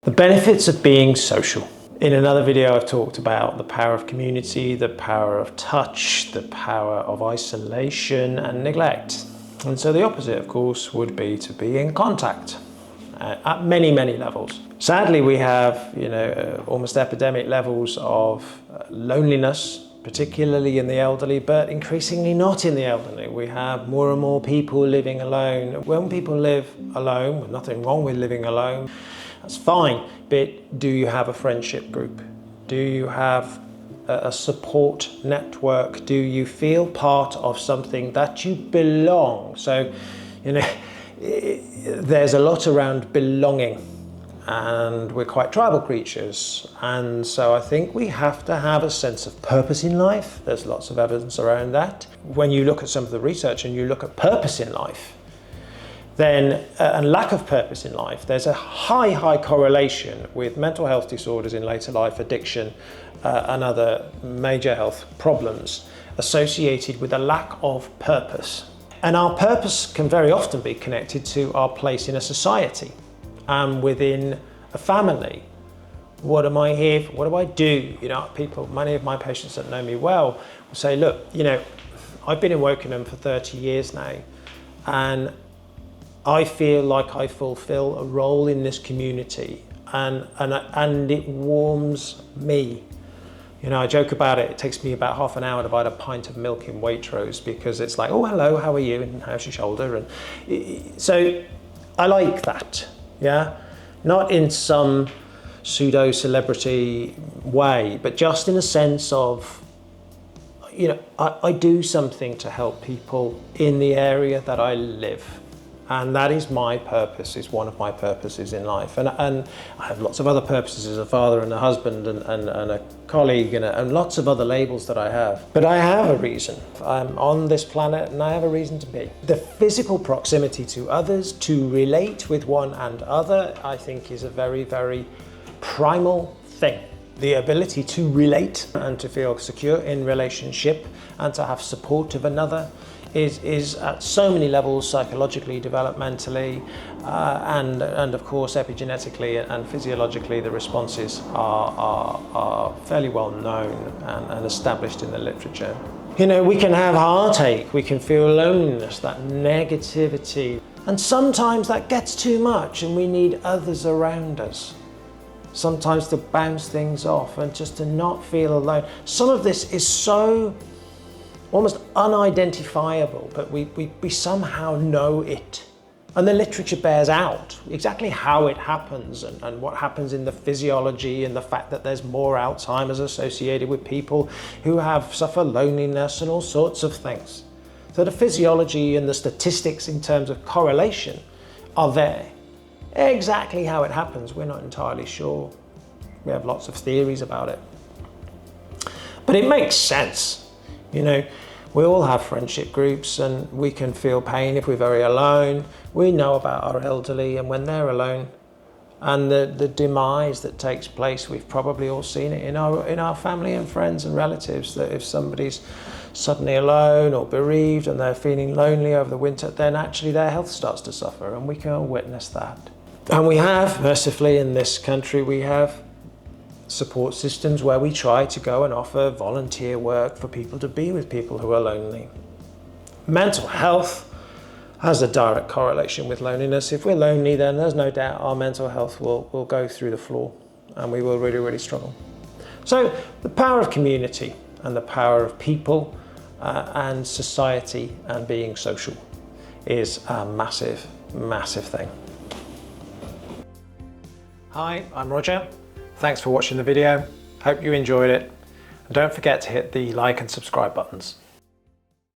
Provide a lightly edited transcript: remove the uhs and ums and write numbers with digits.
The benefits of being social. In another video, I've talked about the power of community, the power of touch, the power of isolation and neglect. And so the opposite, of course, would be to be in contact at many, many levels. Sadly, we have, almost epidemic levels of loneliness, particularly in the elderly, but increasingly not in the elderly. We have more and more people living alone. When people live alone, there's nothing wrong with living alone, that's fine, but do you have a friendship group? Do you have a support network? Do you feel part of something that you belong? So, there's a lot around belonging, and we're quite tribal creatures. And so I think we have to have a sense of purpose in life. There's lots of evidence around that. When you look at some of the research and you look at purpose in life, then and lack of purpose in life, there's a high correlation with mental health disorders in later life, addiction, and other major health problems associated with a lack of purpose. And our purpose can very often be connected to our place in a society and within a family. What am I here for? What do I do? Many of my patients that know me well will say, look, I've been in Wokingham for 30 years now, and I feel like I fulfill a role in this community, and it warms me. I joke about it. It takes me about half an hour to buy a pint of milk in Waitrose, because it's like, oh, hello, how are you? And how's your shoulder? And so I like that, yeah? Not in some pseudo celebrity way, but just in a sense of, I do something to help people in the area that I live. And that is my purpose, is one of my purposes in life. And I have lots of other purposes as a father and a husband and a colleague and lots of other labels that I have. But I have a reason. I'm on this planet and I have a reason to be. The physical proximity to others, to relate with one and other, I think is a very, very primal thing. The ability to relate and to feel secure in relationship and to have support of another is at so many levels, psychologically, developmentally, and of course epigenetically and physiologically. The responses are fairly well known and established in the literature. We can have heartache, we can feel loneliness, that negativity, and sometimes that gets too much and we need others around us. Sometimes to bounce things off and just to not feel alone. Some of this is so almost unidentifiable, but we somehow know it. And the literature bears out exactly how it happens and what happens in the physiology, and the fact that there's more Alzheimer's associated with people who suffer loneliness and all sorts of things. So the physiology and the statistics in terms of correlation are there. Exactly how it happens, we're not entirely sure. We have lots of theories about it. But it makes sense. We all have friendship groups and we can feel pain if we're very alone. We know about our elderly and when they're alone, and the demise that takes place. We've probably all seen it in our family and friends and relatives, that if somebody's suddenly alone or bereaved and they're feeling lonely over the winter, then actually their health starts to suffer, and we can all witness that. And we have, mercifully in this country, we have support systems where we try to go and offer volunteer work for people to be with people who are lonely. Mental health has a direct correlation with loneliness. If we're lonely, then there's no doubt our mental health will go through the floor and we will really, really struggle. So the power of community and the power of people and society and being social is a massive, massive thing. Hi, I'm Roger. Thanks for watching the video. Hope you enjoyed it. And don't forget to hit the like and subscribe buttons.